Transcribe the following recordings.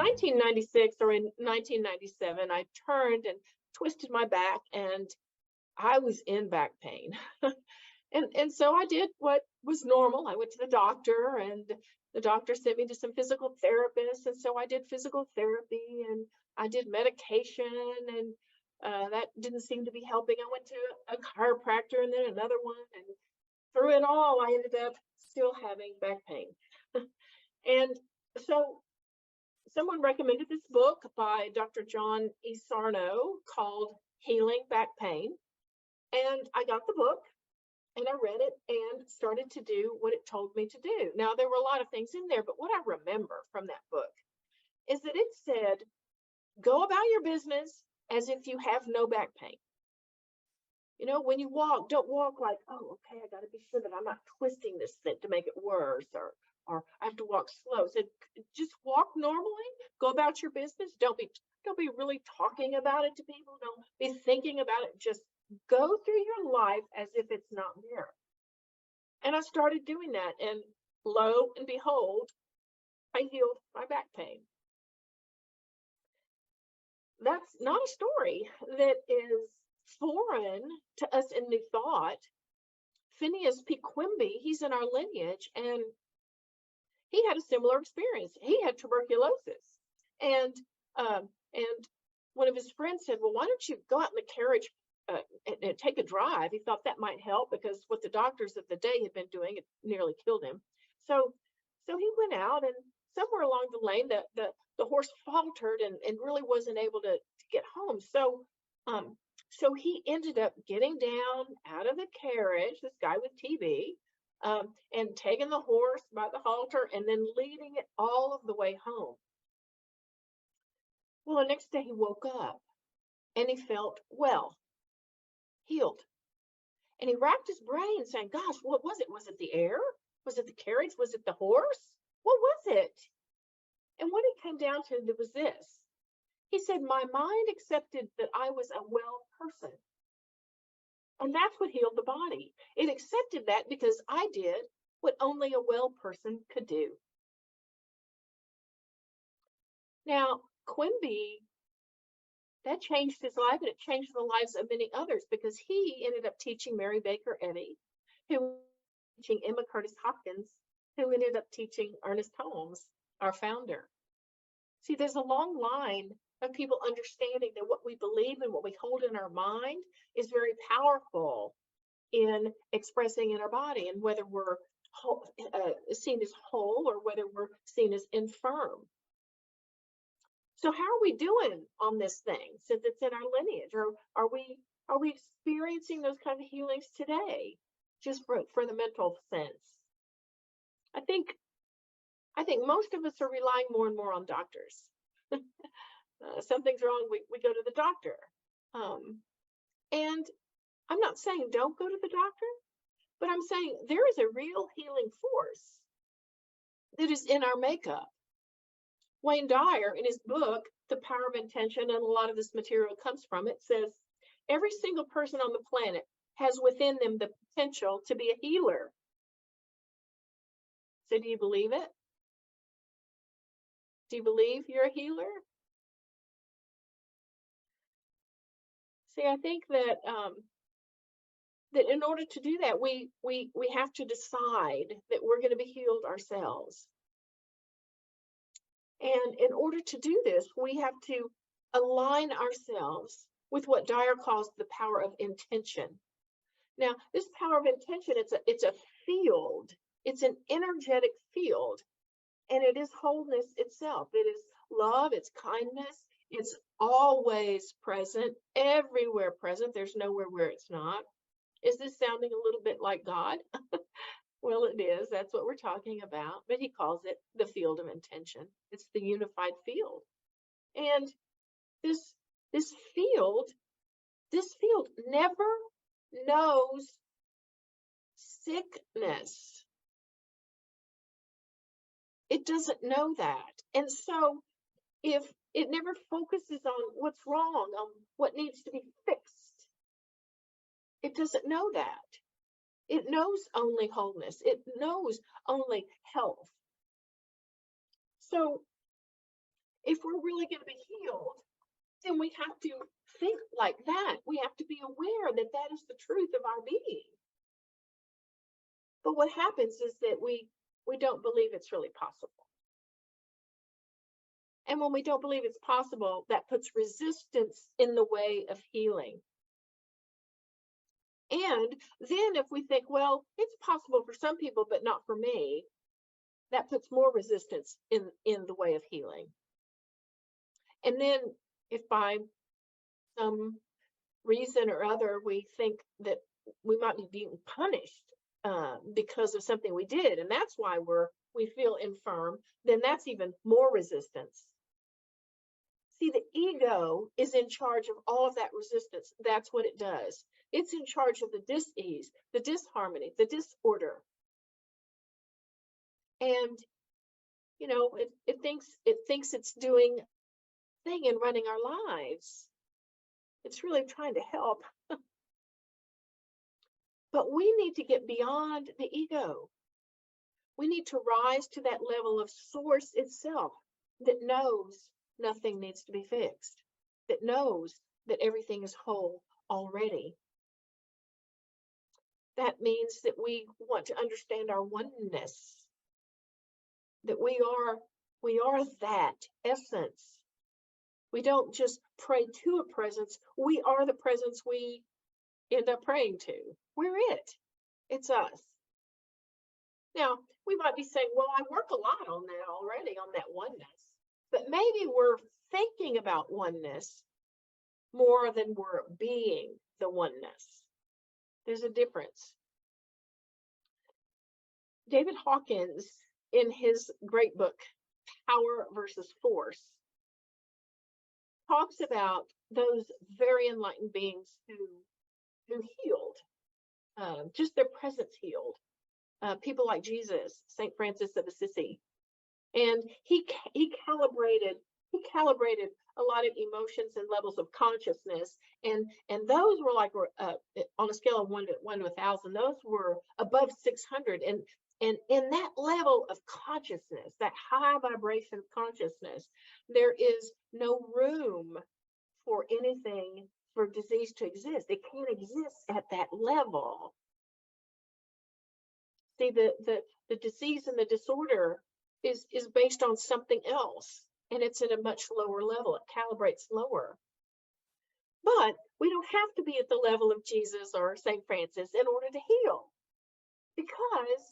1996 or in 1997, I turned and twisted my back and I was in back pain. And so I did what was normal. I went to the doctor and the doctor sent me to some physical therapists. And so I did physical therapy and I did medication and that didn't seem to be helping. I went to a chiropractor and then another one. And through it all, I ended up still having back pain. And so someone recommended this book by Dr. John E. Sarno called Healing Back Pain. And I got the book and I read it and started to do what it told me to do. Now, there were a lot of things in there, but what I remember from that book is that it said, go about your business as if you have no back pain. You know, when you walk, don't walk like, oh, okay, I got to be sure that I'm not twisting this thing to make it worse, or I have to walk slow. So just walk normally, go about your business. Don't be really talking about it to people. Don't be thinking about it. Just go through your life as if it's not there. And I started doing that, and lo and behold, I healed my back pain. That's not a story that is foreign to us in New Thought. Phineas P. Quimby, he's in our lineage, and he had a similar experience. He had tuberculosis, and one of his friends said, well, why don't you go out in the carriage and take a drive? He thought that might help because what the doctors of the day had been doing, it nearly killed him. So he went out, and somewhere along the lane, the horse faltered and really wasn't able to get home. So he ended up getting down out of the carriage, this guy with TB, and taking the horse by the halter and then leading it all of the way home. Well, the next day he woke up and he felt well, healed. And he racked his brain saying, gosh, what was it? Was it the air? Was it the carriage? Was it the horse? What was it? And what he came down to was this. He said, my mind accepted that I was a well person. And that's what healed the body. It accepted that because I did what only a well person could do. Now, Quimby, that changed his life, and it changed the lives of many others because he ended up teaching Mary Baker Eddy, who was teaching Emma Curtis Hopkins, who ended up teaching Ernest Holmes, our founder. See, there's a long line of people understanding that what we believe and what we hold in our mind is very powerful in expressing in our body, and whether we're seen as whole or whether we're seen as infirm. So how are we doing on this thing since it's in our lineage? Or are we experiencing those kind of healings today, just for the mental sense? I think most of us are relying more and more on doctors. Something's wrong, we go to the doctor. And I'm not saying don't go to the doctor, but I'm saying there is a real healing force that is in our makeup. Wayne Dyer, in his book, The Power of Intention, and a lot of this material comes from it, says every single person on the planet has within them the potential to be a healer. So do you believe it? Do you believe you're a healer? See, I think that that in order to do that, we have to decide that we're going to be healed ourselves. And in order to do this, we have to align ourselves with what Dyer calls the power of intention. Now, this power of intention, it's a field. It's an energetic field, and it is wholeness itself. It is love, it's kindness, it's always present, everywhere present. There's nowhere where it's not. Is this sounding a little bit like God? Well, it is. That's what we're talking about. But he calls it the field of intention. It's the unified field. And this field never knows sickness. It doesn't know that. And so if it never focuses on what's wrong, on what needs to be fixed, it doesn't know that. It knows only wholeness. It knows only health. So if we're really going to be healed, then we have to think like that. We have to be aware that that is the truth of our being. But what happens is that we don't believe it's really possible. And when we don't believe it's possible, that puts resistance in the way of healing. And then if we think, well, it's possible for some people, but not for me, that puts more resistance in the way of healing. And then if by some reason or other we think that we might be being punished because of something we did, and that's why we feel infirm, then that's even more resistance. See, the ego is in charge of all of that resistance. That's what it does. It's in charge of the dis-ease, the disharmony, the disorder. And, it thinks it's doing a thing in running our lives. It's really trying to help. But we need to get beyond the ego. We need to rise to that level of source itself that knows nothing needs to be fixed, that knows that everything is whole already. That means that we want to understand our oneness, that we are that essence. We don't just pray to a presence. We are the presence we end up praying to. We're it. It's us. Now, we might be saying, well, I work a lot on that already, on that oneness. But maybe we're thinking about oneness more than we're being the oneness. There's a difference. David Hawkins, in his great book, Power versus Force, talks about those very enlightened beings who healed, just their presence healed. People like Jesus, St. Francis of Assisi. And he calibrated a lot of emotions and levels of consciousness, and those were like on a scale of 1 to 1,000. Those were above 600, and in that level of consciousness, that high vibration of consciousness, there is no room for anything, for disease to exist. It can't exist at that level. See, the disease and the disorder is based on something else, and it's at a much lower level. It calibrates lower. But we don't have to be at the level of Jesus or St. Francis in order to heal, because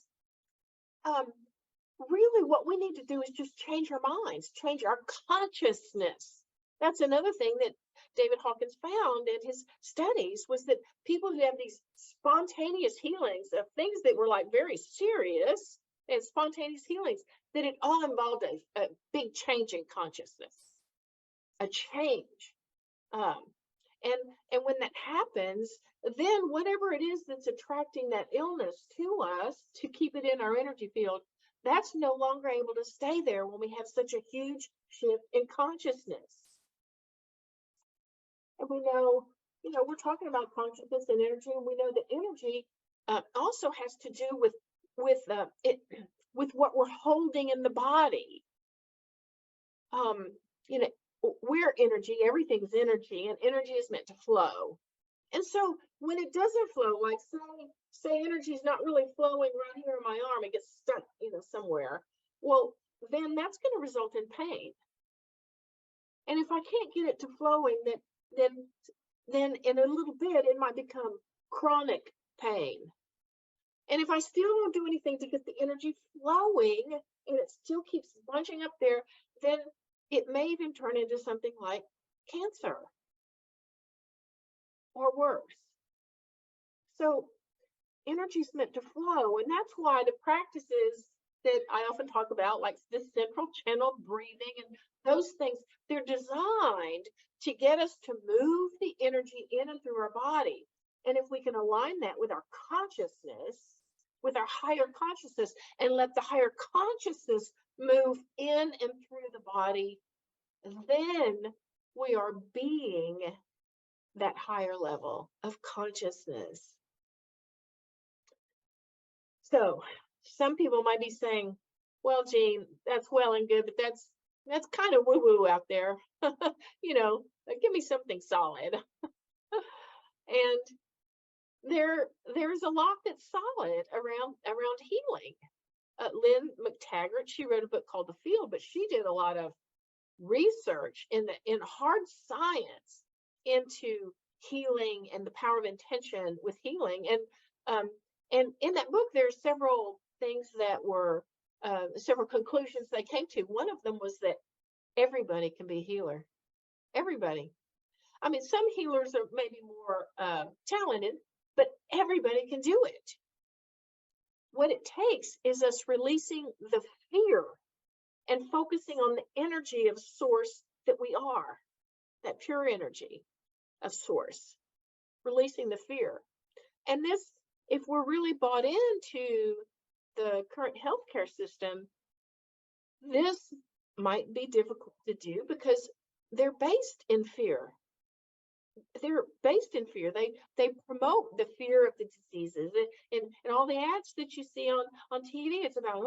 really what we need to do is just change our minds, change our consciousness. That's another thing that David Hawkins found in his studies, was that people who have these spontaneous healings of things that were like very serious and spontaneous healings, that it all involved a big change in consciousness, a change. And when that happens, then whatever it is that's attracting that illness to us, to keep it in our energy field, that's no longer able to stay there when we have such a huge shift in consciousness. And we know, we're talking about consciousness and energy, and we know that energy also has to do with what we're holding in the body. We're energy, everything's energy, and energy is meant to flow. And so when it doesn't flow, like say energy is not really flowing right here in my arm, it gets stuck, somewhere. Well, then that's going to result in pain. And if I can't get it to flowing, then in a little bit it might become chronic pain. And if I still don't do anything to get the energy flowing, and it still keeps bunching up there, then it may even turn into something like cancer or worse. So energy is meant to flow, and that's why the practices that I often talk about, like the central channel breathing and those things, they're designed to get us to move the energy in and through our body. And if we can align that with our consciousness, with our higher consciousness, and let the higher consciousness move in and through the body, then we are being that higher level of consciousness. So some people might be saying, well, Jean, that's well and good, but That's kind of woo-woo out there. You know, give me something solid. And there's a lot that's solid around healing. Lynn McTaggart, she wrote a book called The Field, but she did a lot of research in hard science into healing and the power of intention with healing. Um, and in that book, there's several things that were several conclusions they came to. One of them was that everybody can be a healer. Everybody. I mean, some healers are maybe more talented, but everybody can do it. What it takes is us releasing the fear and focusing on the energy of source that we are, that pure energy of source, releasing the fear. And this, if we're really bought into the current healthcare system, this might be difficult to do because they're based in fear. They're based in fear. They promote the fear of the diseases, and all the ads that you see on TV. It's about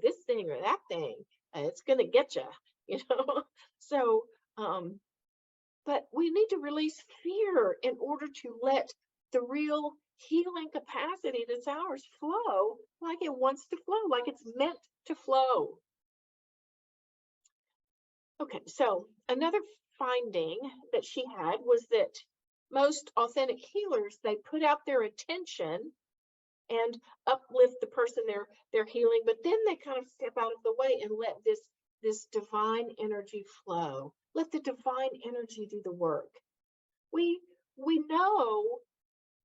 this thing or that thing. It's gonna get you, you know. So, but we need to release fear in order to let the real healing capacity that's ours flow like it wants to flow, like it's meant to flow. Okay, so another finding that she had was that most authentic healers, they put out their attention and uplift the person they're healing, but then they kind of step out of the way and let this divine energy flow. Let the divine energy do the work. We know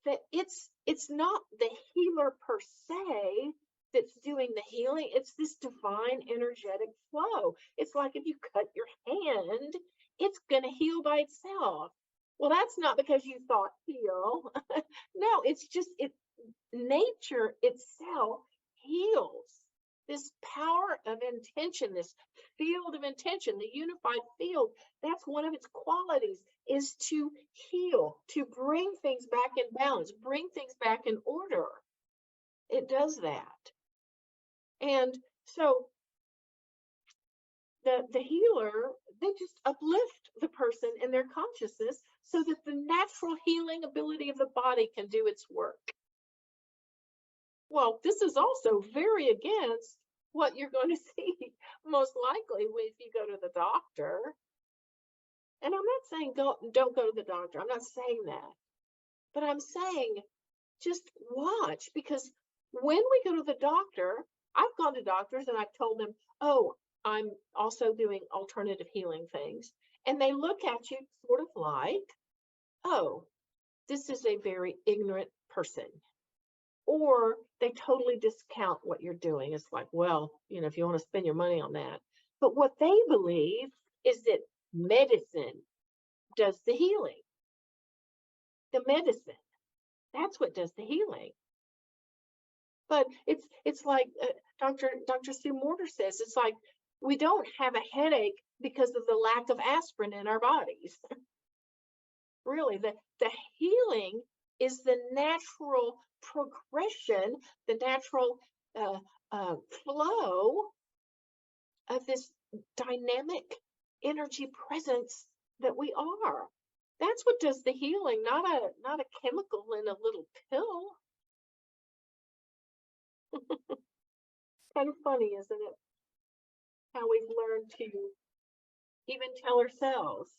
that it's not the healer per se that's doing the healing. It's this divine energetic flow. It's like if you cut your hand, it's going to heal by itself. Well, that's not because you thought heal. No, it's just nature itself heals. This power of intention, this field of intention, the unified field, that's one of its qualities, is to heal, to bring things back in balance, bring things back in order. It does that. And so the healer, they just uplift the person in their consciousness so that the natural healing ability of the body can do its work. Well, this is also very against what you're going to see most likely if you go to the doctor. And I'm not saying don't go to the doctor. I'm not saying that. But I'm saying just watch, because when we go to the doctor, I've gone to doctors and I've told them, oh, I'm also doing alternative healing things. And they look at you sort of like, oh, this is a very ignorant person. Or they totally discount what you're doing. It's like, well, if you want to spend your money on that. But what they believe is that medicine does the healing. The medicine, that's what does the healing. But it's like Dr. Sue Morter says, it's like we don't have a headache because of the lack of aspirin in our bodies. Really, the healing is the natural progression, the natural flow of this dynamic energy presence that we are. That's what does the healing, not a chemical in a little pill. Kind of funny, isn't it? How we've learned to even tell ourselves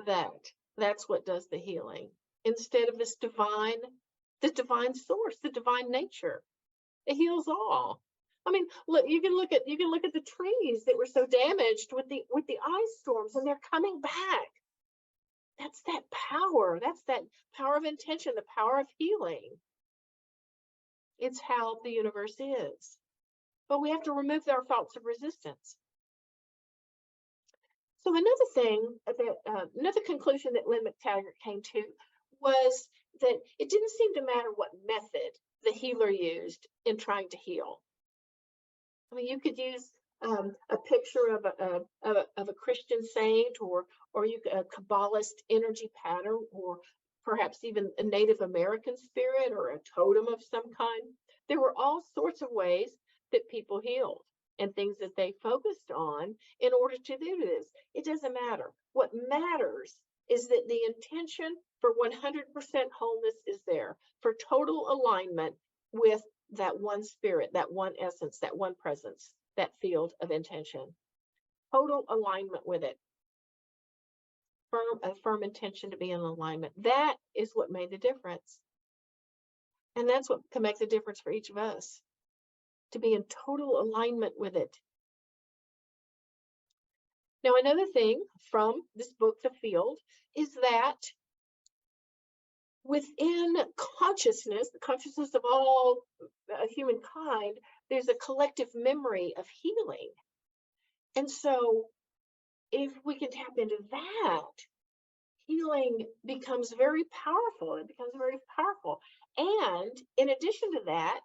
that that's what does the healing, instead of the divine source, the divine nature. It heals all. I mean, look, you can look at the trees that were so damaged with the ice storms, and they're coming back. That's that power. That's that power of intention, the power of healing. It's how the universe is. But we have to remove our thoughts of resistance. So another conclusion that Lynn McTaggart came to was that it didn't seem to matter what method the healer used in trying to heal. I mean, you could use a picture of a Christian saint, or a Kabbalist energy pattern, or perhaps even a Native American spirit or a totem of some kind. There were all sorts of ways that people healed. and things that they focused on in order to do this. It doesn't matter. What matters is that the intention for 100% wholeness is there, for total alignment with that one spirit, that one essence, that one presence, that field of intention. Total alignment with it. A firm intention to be in alignment. That is what made the difference. And that's what can make the difference for each of us, to be in total alignment with it. Now, another thing from this book, The Field, is that within consciousness, the consciousness of all humankind, there's a collective memory of healing. And so if we can tap into that, healing becomes very powerful. It becomes very powerful. And in addition to that,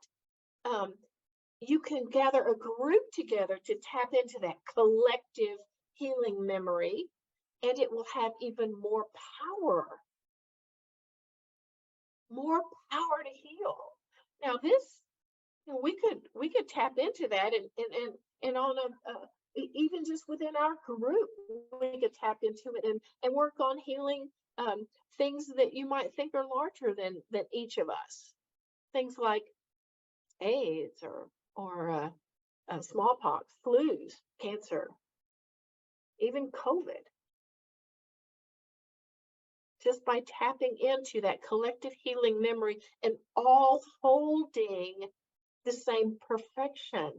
you can gather a group together to tap into that collective healing memory, and it will have even more power. More power to heal. Now, this, we could tap into that, and on even just within our group, we could tap into it and work on healing things that you might think are larger than each of us. Things like AIDS or smallpox, flus, cancer, even COVID. Just by tapping into that collective healing memory and all holding the same perfection.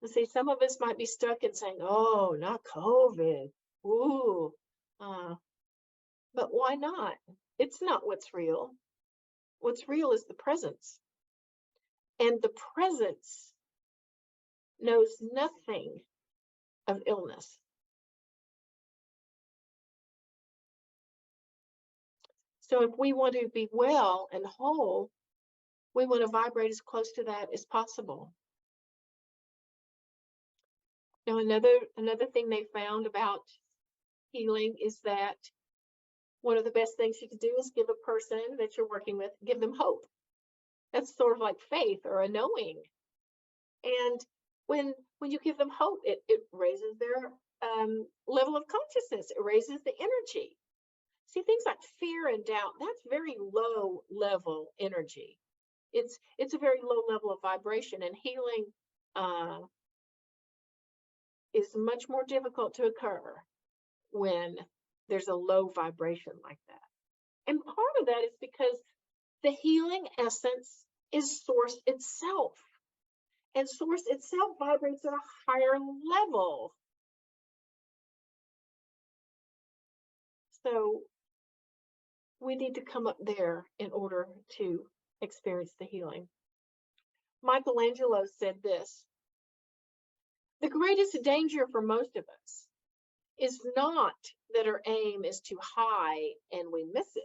See, some of us might be stuck in saying, oh, not COVID. Ooh. But why not? It's not what's real. What's real is the presence. And the presence knows nothing of illness. So if we want to be well and whole, we want to vibrate as close to that as possible. Now, another thing they found about healing is that one of the best things you can do is give a person that you're working with, give them hope. That's sort of like faith or a knowing. And when you give them hope, it raises their level of consciousness. It raises the energy. See, things like fear and doubt, that's very low level energy. It's a very low level of vibration, and healing is much more difficult to occur when there's a low vibration like that. And part of that is because the healing essence is Source itself. And Source itself vibrates at a higher level. So we need to come up there in order to experience the healing. Michelangelo said this: the greatest danger for most of us is not that our aim is too high and we miss it,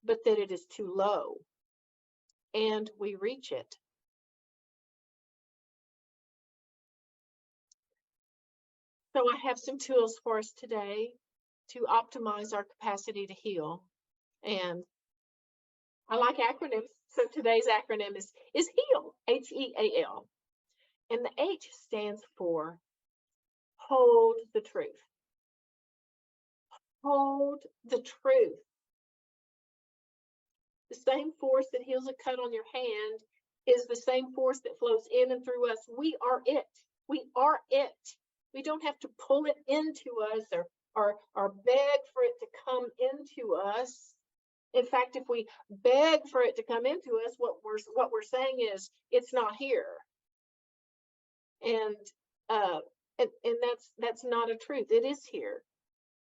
but that it is too low and we reach it. So I have some tools for us today to optimize our capacity to heal. And I like acronyms. So today's acronym is HEAL, HEAL. And the H stands for hold the truth. Hold the truth. The same force that heals a cut on your hand is the same force that flows in and through us. We are it. We are it. We don't have to pull it into us or beg for it to come into us. In fact, if we beg for it to come into us, what we're saying is it's not here. And that's not a truth. It is here.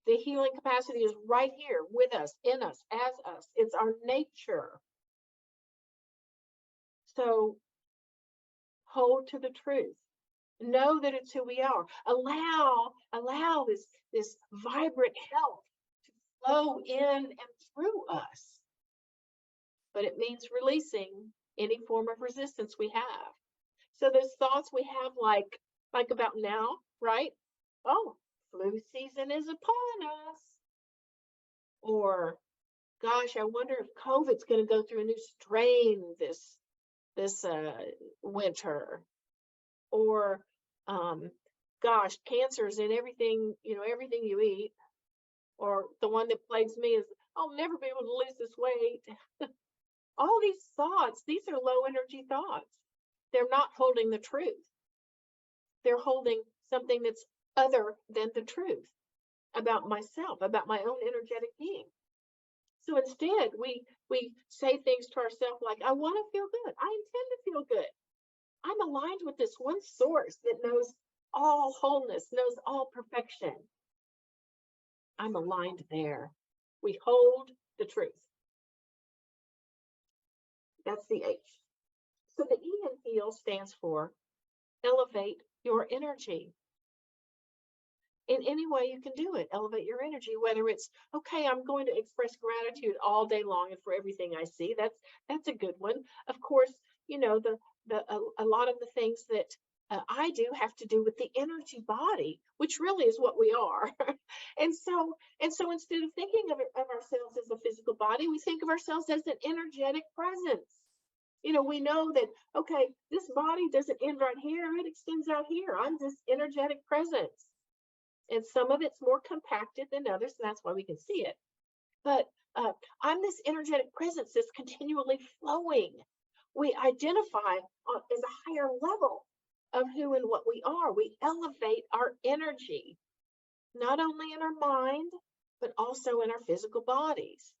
The healing capacity is right here with us, in us, as us. It's our nature. So hold to the truth. Know that it's who we are. Allow this vibrant health to flow in and through us. But it means releasing any form of resistance we have. So those thoughts we have like about now, right? Oh, flu season is upon us. Or, gosh, I wonder if COVID's going to go through a new strain this this winter, or gosh, cancer's in everything, everything you eat, or the one that plagues me is I'll never be able to lose this weight. All these thoughts, these are low energy thoughts. They're not holding the truth. They're holding something that's other than the truth about myself, about my own energetic being. So instead, we say things to ourselves like, I want to feel good. I intend to feel good. I'm aligned with this one source that knows all wholeness, knows all perfection. I'm aligned there. We hold the truth. That's the H. So the E in HEAL stands for elevate your energy. In any way you can do it, elevate your energy, whether it's, okay, I'm going to express gratitude all day long and for everything I see. That's a good one. Of course, a lot of the things that I do have to do with the energy body, which really is what we are. and so instead of thinking of ourselves as a physical body, we think of ourselves as an energetic presence. We know that, okay, this body doesn't end right here, it extends out here. I'm this energetic presence. And some of it's more compacted than others, and that's why we can see it. But I'm this energetic presence that's continually flowing. We identify as a higher level of who and what we are. We elevate our energy, not only in our mind, but also in our physical bodies.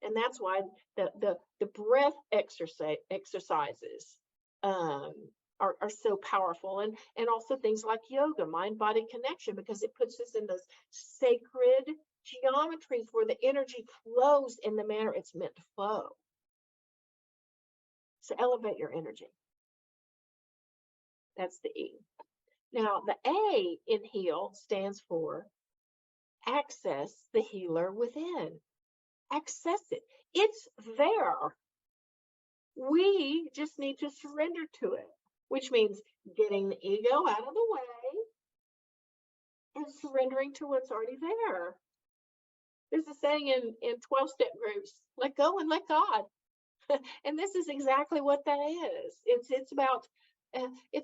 And that's why the breath exercises are so powerful, and also things like yoga, mind-body connection, because it puts us in those sacred geometries where the energy flows in the manner it's meant to flow. So elevate your energy. That's the E. Now the A in HEAL stands for access the healer within. Access it. It's there. We just need to surrender to it, which means getting the ego out of the way and surrendering to what's already there. There's a saying in 12-step groups, let go and let God. And this is exactly what that is. It's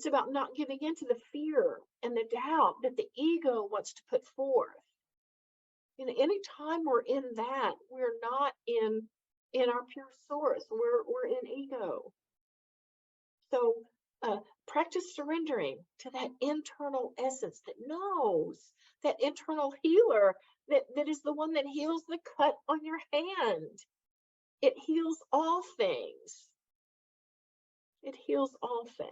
about not giving in to the fear and the doubt that the ego wants to put forth. Anytime we're in that, we're not in our pure source. We're in ego. So practice surrendering to that internal essence that knows, that internal healer that is the one that heals the cut on your hand. It heals all things. It heals all things.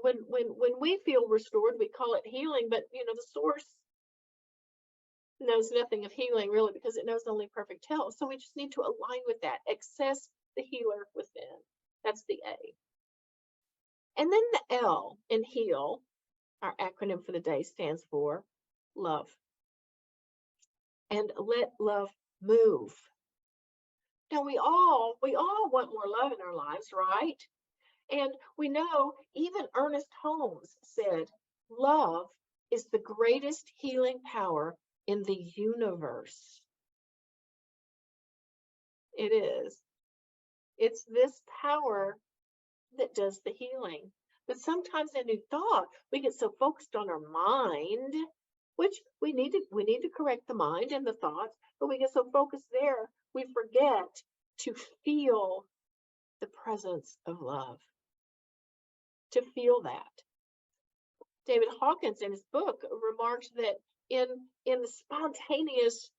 When we feel restored, we call it healing, but the source knows nothing of healing really, because it knows only perfect health. So we just need to align with that. Access the healer within. That's the A. And then the L in HEAL, our acronym for the day, stands for love. And let love move. Now we all want more love in our lives, right? And we know even Ernest Holmes said, love is the greatest healing power in the universe. It is. It's this power that does the healing. But sometimes in New Thought, we get so focused on our mind, which we need to correct the mind and the thoughts, but we get so focused there, we forget to feel the presence of love. To feel that. David Hawkins in his book remarks that in the spontaneous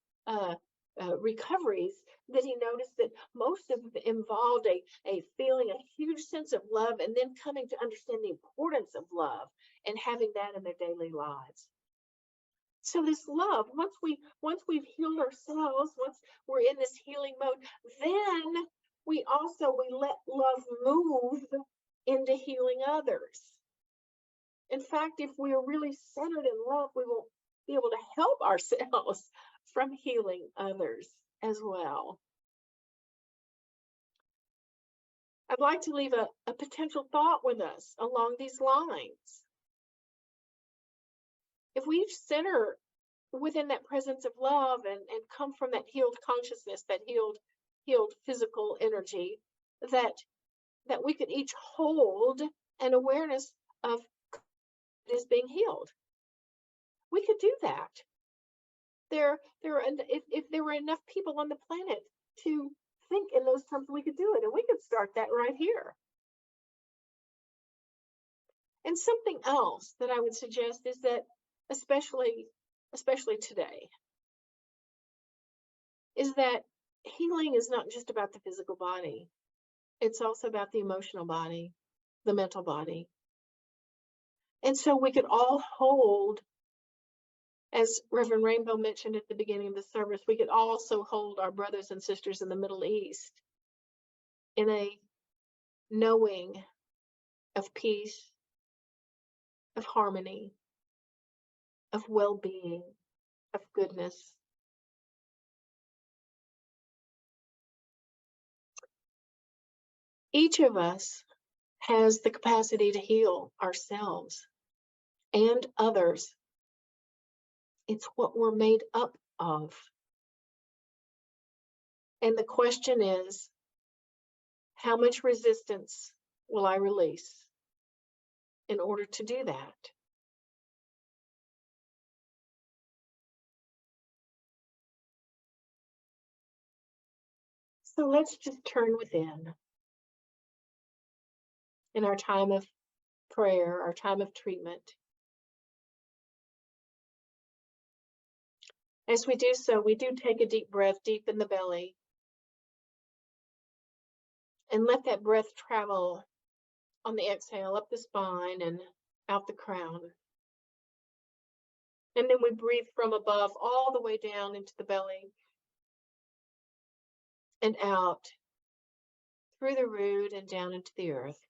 recoveries, that he noticed that most of them involved a feeling, a huge sense of love, and then coming to understand the importance of love and having that in their daily lives. So this love, once we've healed ourselves, once we're in this healing mode, then we let love move into healing others. In fact, if we are really centered in love, we will be able to help ourselves from healing others as well. I'd like to leave a potential thought with us along these lines. If we center within that presence of love and come from that healed consciousness, that healed physical energy, that that we could each hold an awareness of is being healed. We could do that. If there were enough people on the planet to think in those terms, we could do it, and we could start that right here. And something else that I would suggest is that, especially today, is that healing is not just about the physical body. It's also about the emotional body, the mental body. And so we could all hold, as Reverend Rainbow mentioned at the beginning of the service, we could also hold our brothers and sisters in the Middle East in a knowing of peace, of harmony, of well-being, of goodness. Each of us has the capacity to heal ourselves and others. It's what we're made up of. And the question is, how much resistance will I release in order to do that? So let's just turn within in our time of prayer, our time of treatment. As we do so, we do take a deep breath deep in the belly and let that breath travel on the exhale up the spine and out the crown. And then we breathe from above all the way down into the belly and out through the root and down into the earth.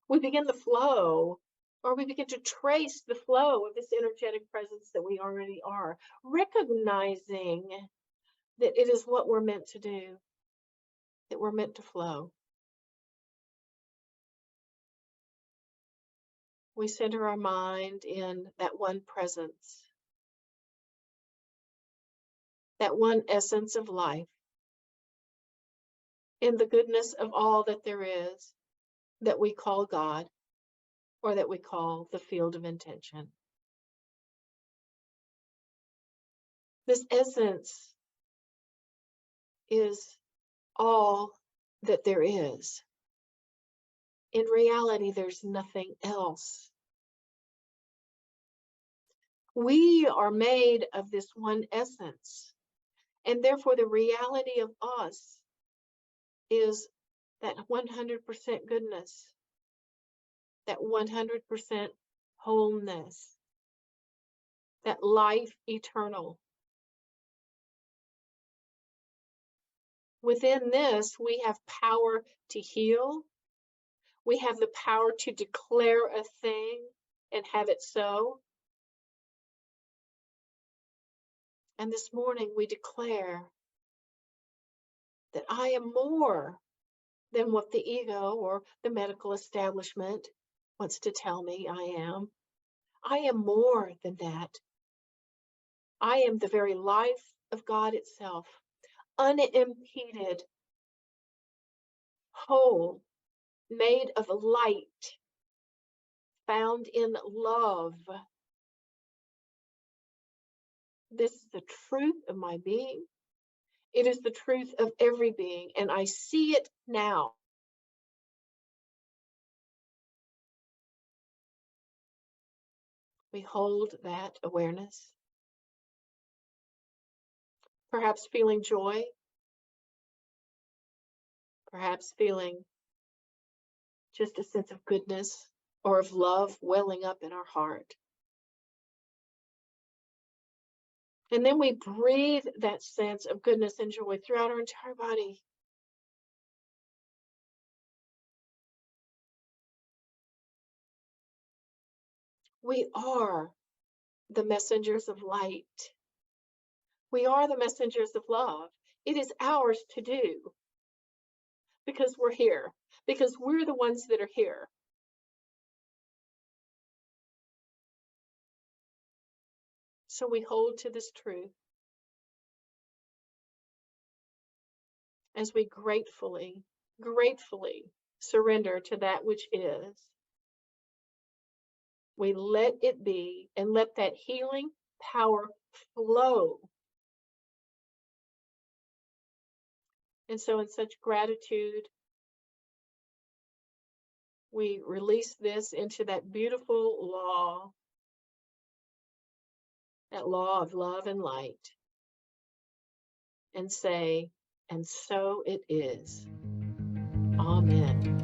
We begin the flow, or we begin to trace the flow of this energetic presence that we already are, recognizing that it is what we're meant to do, that we're meant to flow. We center our mind in that one presence, that one essence of life, in the goodness of all that there is, that we call God, or that we call the field of intention. This essence is all that there is. In reality, there's nothing else. We are made of this one essence, and therefore the reality of us is that 100% goodness, that 100% wholeness, that life eternal. Within this, we have power to heal. We have the power to declare a thing and have it so. And this morning we declare that I am more than what the ego or the medical establishment wants to tell me I am. I am more than that. I am the very life of God itself, unimpeded, whole, made of light, found in love. This is the truth of my being. It is the truth of every being, and I see it now. We hold that awareness, perhaps feeling joy, perhaps feeling just a sense of goodness or of love welling up in our heart. And then we breathe that sense of goodness and joy throughout our entire body. We are the messengers of light. We are the messengers of love. It is ours to do because we're here, because we're the ones that are here. So we hold to this truth. as we gratefully surrender to that which is, we let it be and let that healing power flow. And so, in such gratitude, we release this into that beautiful law, that law of love and light, and say, and so it is. Amen.